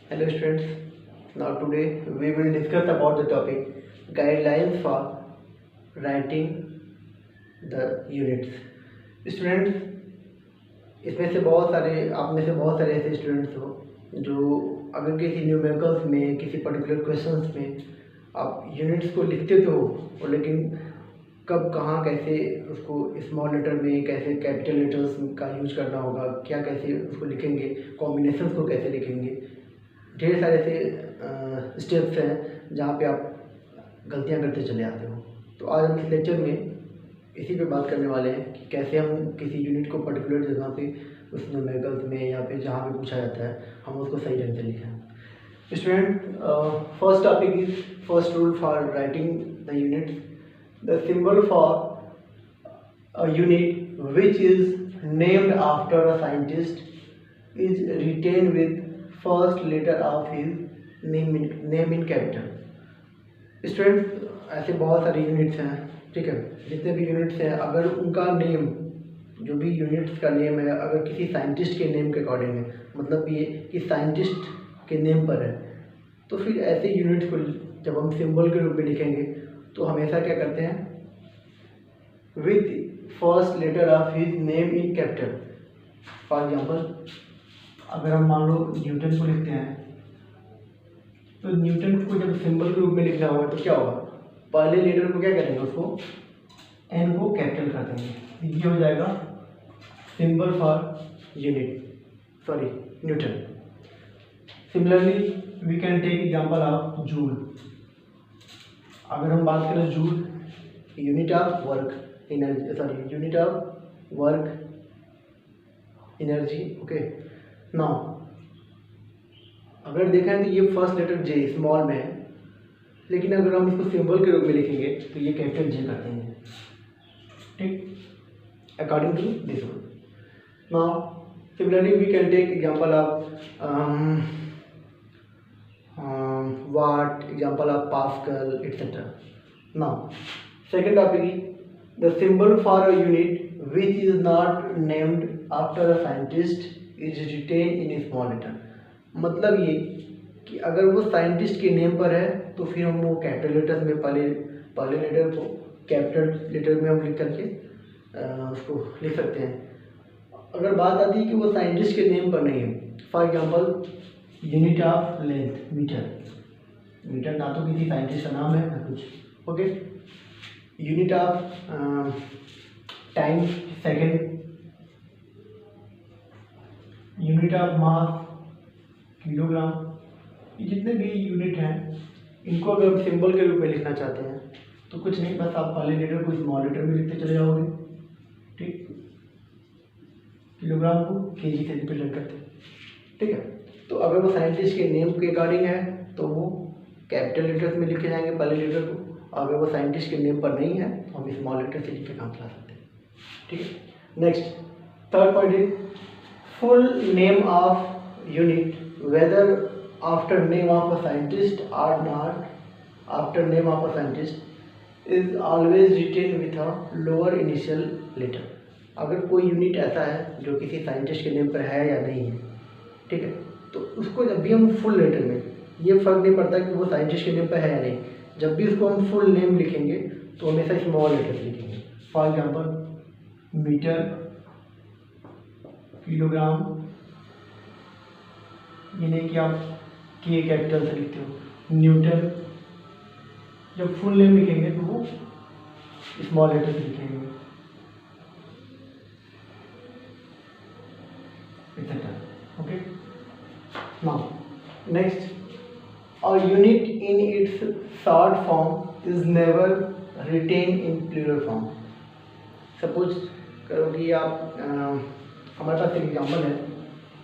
Hello students, now today we will discuss about the topic guidelines for writing the units. Students, इसमें से बहुत सारे आप में से बहुत सारे ऐसे स्टूडेंट्स हो जो अगर किसी न्यूमेरिकल्स में किसी पर्टिकुलर क्वेश्चंस में आप यूनिट्स को लिखते तो हो और लेकिन कब कहाँ कैसे उसको स्मॉल लेटर में कैसे कैपिटल लेटर्स का यूज करना होगा, क्या कैसे उसको लिखेंगे, कॉम्बिनेशंस को कैसे लिखेंगे, ढेर सारे ऐसे स्टेप्स हैं जहाँ पे आप गलतियाँ करते चले आते हो। तो आज हम इस लेक्चर में इसी पे बात करने वाले हैं कि कैसे हम किसी यूनिट को पर्टिकुलर जगह पे उस न्यूमेरिकल्स में या फिर जहाँ पे पूछा जाता है हम उसको सही ढंग से लिखें। Student, first topic is first rule for writing the unit. The symbol for a unit which is named after a scientist is written with first letter of his name in capital। Student, ऐसे बहुत सारे units हैं, ठीक है। जितने भी units हैं अगर उनका नेम, जो भी यूनिट्स का नेम है अगर किसी साइंटिस्ट के नेम के अकॉर्डिंग है, मतलब ये कि साइंटिस्ट के नेम पर है, तो फिर ऐसे यूनिट्स को जब हम सिंबल के रूप में लिखेंगे तो हमेशा क्या करते हैं, with first letter of his name in capital. For example, अगर हम मान लो न्यूटन को लिखते हैं तो न्यूटन को जब सिंबल के रूप में लिखना होगा तो क्या होगा, पहले लेटर को क्या करेंगे, उसको एन को कैपिटल कर देंगे, ये हो जाएगा symbol for unit, sorry newton. Similarly we can take example of joule. अगर हम बात करें joule, unit of work energy, sorry unit of work energy, okay. Now अगर देखें तो ये फर्स्ट लेटर जे स्मॉल में है, लेकिन अगर हम इसको सिंबल के रूप में लिखेंगे तो ये कैपिटल जे कर देंगे, ठीक, according to this rule. Now similarly we can take example of watt, example of pascal etcetera. Now second topic is the symbol for a unit which is not named after a scientist is written in small letter. मतलब ये कि अगर वो scientist के name पर है तो फिर हम वो कैपिटल लेटर्स में पहले लेटर को कैपिटल लेटर में हम लिख करके उसको लिख सकते हैं। अगर बात आती है कि वो साइंटिस्ट के नेम पर नहीं है, for example unit of length metre, metre ना तो किसी साइंटिस्ट का नाम है ना कुछ, okay. Unit of time second, unit of mass kilogram, ये जितने भी यूनिट हैं इनको अगर हम सिंबल के रूप में लिखना चाहते हैं तो कुछ नहीं, बस आप पहले लेटर को स्मॉल लेटर में लिखते चले जाओगे, ठीक। किलोग्राम को केजी से रिप्रेजेंट करते हैं, ठीक है। तो अगर वो साइंटिस्ट के नेम के अकॉर्डिंग है तो वो कैपिटल लेटर्स में लिखे जाएंगे पहले लेटर को, अगर वो साइंटिस्ट के नेम पर नहीं है तो हम स्मॉल लेटर से लिख के काम चला सकते हैं, ठीक है। Next third point is full name of unit whether after name of a scientist or not after name of a scientist is always written with a lower initial letter। अगर कोई यूनिट ऐसा है जो किसी साइंटिस्ट के name पर है या नहीं है, ठीक है, तो उसको जब भी हम फुल लेटर में, ये फर्क नहीं पड़ता कि वो साइंटिस्ट के नेम पर है या नहीं, जब भी उसको हम फुल नेम लिखेंगे तो हमेशा स्मॉल लेटर लिखेंगे। फॉर एग्जांपल मीटर, किलोग्राम, ये नहीं कि आप के कैपिटल से लिखते हो, न्यूटन, जब फुल नेम लिखेंगे तो वो स्मॉल लेटर से लिखेंगे, etcetera, okay. Now next, a unit in its short form is never written in plural form. Suppose करो कि आप हमारे पास एक एग्जाम्पल है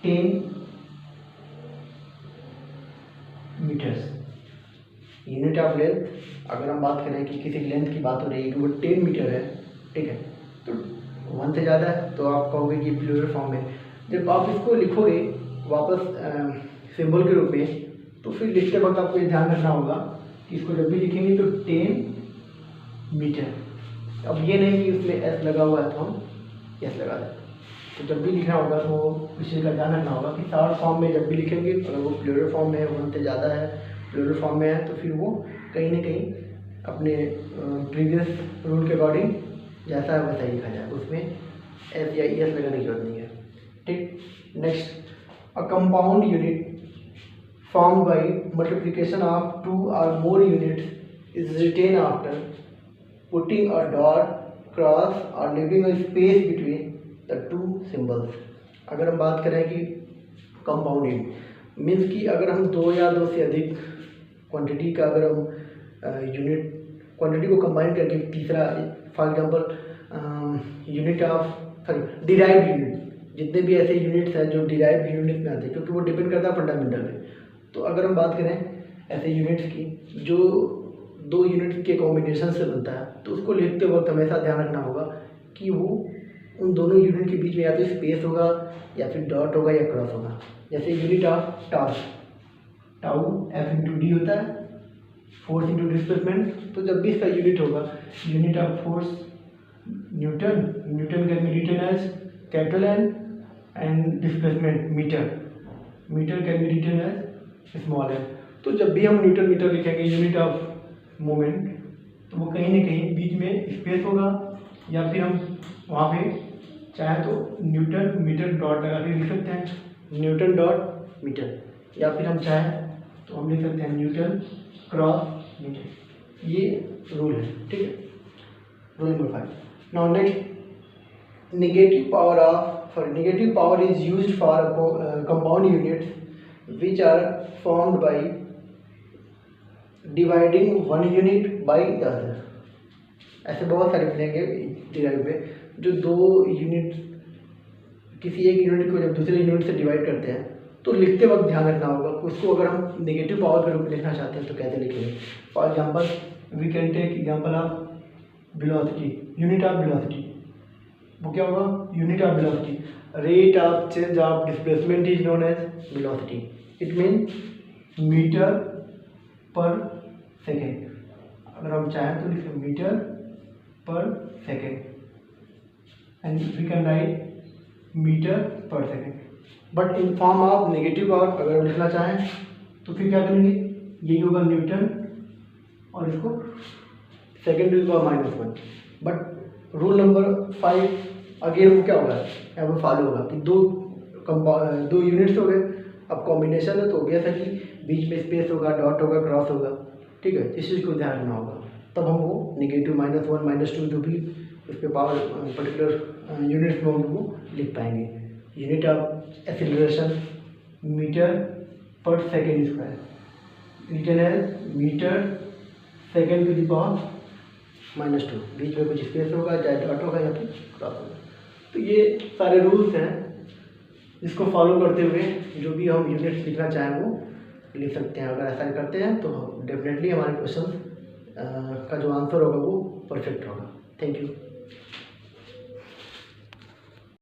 10 मीटर्स, यूनिट ऑफ लेंथ। अगर हम बात करें कि किसी लेंथ की बात हो रही है कि वो 10 मीटर है, ठीक है, तो 1 से ज़्यादा है तो आप कहोगे कि प्लूरल फॉर्म है। जब आप इसको लिखोगे वापस सिंबल के रूप में तो फिर लिखते वक्त आपको ये ध्यान रखना होगा कि इसको जब भी लिखेंगे तो 10 मीटर। अब ये नहीं कि उसमें एस लगा हुआ है तो हम एस लगा दें, तो जब भी लिखना होगा तो इस चीज़ का ध्यान रखना होगा कि शॉर्ट फॉर्म में जब भी लिखेंगे, अगर वो प्लूरल फॉर्म में है, 1 से ज़्यादा है, प्लूरल फॉर्म में है, तो फिर वो कहीं ना कहीं अपने प्रीवियस रूल के अकॉर्डिंग जैसा है वैसा ही लिखा जाए, उसमें एस या एस लगाने की जरूरत नहीं है। ठीक, next, a compound unit formed by multiplication of 2 or more units is written after putting a dot, cross or leaving a space between the two symbols। अगर हम बात करें कि कंपाउंडिंग मीन्स कि अगर हम 2 या 2 से अधिक क्वांटिटी का अगर हम यूनिट क्वांटिटी को कंबाइन करके तीसरा, for example unit of sorry derived unit, जितने भी ऐसे यूनिट्स हैं जो डिराइव्ड यूनिट में आते हैं, क्योंकि वो डिपेंड करता है फंडामेंटल पे। तो अगर हम बात करें ऐसे यूनिट्स की जो 2 यूनिट्स के कॉम्बिनेशन से बनता है, तो उसको लिखते वक्त हमेशा ध्यान रखना होगा कि वो उन दोनों यूनिट के बीच में या तो स्पेस होगा या फिर डॉट होगा या क्रॉस होगा। जैसे unit of task, tau F/d होता है, फोर्स इंटू डिस्प्लेसमेंट। तो जब भी इसका यूनिट होगा, unit of force newton, newton can be written as capital N, and displacement metre, metre can be written as small है। तो जब भी हम न्यूटन मीटर लिखेंगे यूनिट ऑफ मोमेंट, तो वो कहीं ना कहीं बीच में स्पेस होगा, या फिर हम वहाँ पे चाहे तो न्यूटन मीटर डॉट लगा के लिख सकते हैं, न्यूटन डॉट मीटर, या फिर हम चाहे तो हम लिख सकते हैं न्यूटन क्रॉस मीटर। ये रूल है, ठीक है। Rule number 5। Now next, negative power is used for compound units which are formed by dividing one unit by the other। ऐसे बहुत सारे मिलेंगे डिराइव में, जो 2 यूनिट किसी एक यूनिट को जब दूसरे यूनिट से डिवाइड करते हैं, तो लिखते वक्त ध्यान रखना होगा उसको अगर हम नेगेटिव पावर के रूप में लिखना चाहते हैं तो कैसे लिखेंगे। For example we can take example of velocity, unit of velocity, वो क्या होगा, unit of velocity, rate of change of displacement is known as velocity. It mean metre पर सेकेंड। अगर हम चाहें तो लिखें मीटर पर second, and we can write metre पर second. But in form of negative power अगर हम लिखना चाहें तो फिर क्या करेंगे, यही होगा न्यूटन और इसको second to the power -1। But rule number 5 again वो क्या होगा, यहाँ पर फॉलो होगा कि दो यूनिट्स हो गए, अब कॉम्बिनेशन है तो ऑब्वियस है कि बीच में स्पेस होगा, डॉट होगा, क्रॉस होगा, ठीक है। इस चीज़ को ध्यान रखना होगा, तब हम वो नेगेटिव -1 -2 जो भी उस पर पावर पर्टिकुलर यूनिट्स में हम वो लिख पाएंगे। यूनिट ऑफ एक्सीलरेशन मीटर पर second square, written as metre second to the power -2, बीच में कुछ स्पेस होगा, चाहे डॉट होगा या फिर क्रॉस होगा। तो ये सारे रूल्स हैं, इसको फॉलो करते हुए जो भी हम यूनिट्स लिखना चाहें वो लिख सकते हैं। अगर ऐसा करते हैं तो डेफिनेटली हमारे क्वेश्चन का जो आंसर होगा वो परफेक्ट होगा। Thank you.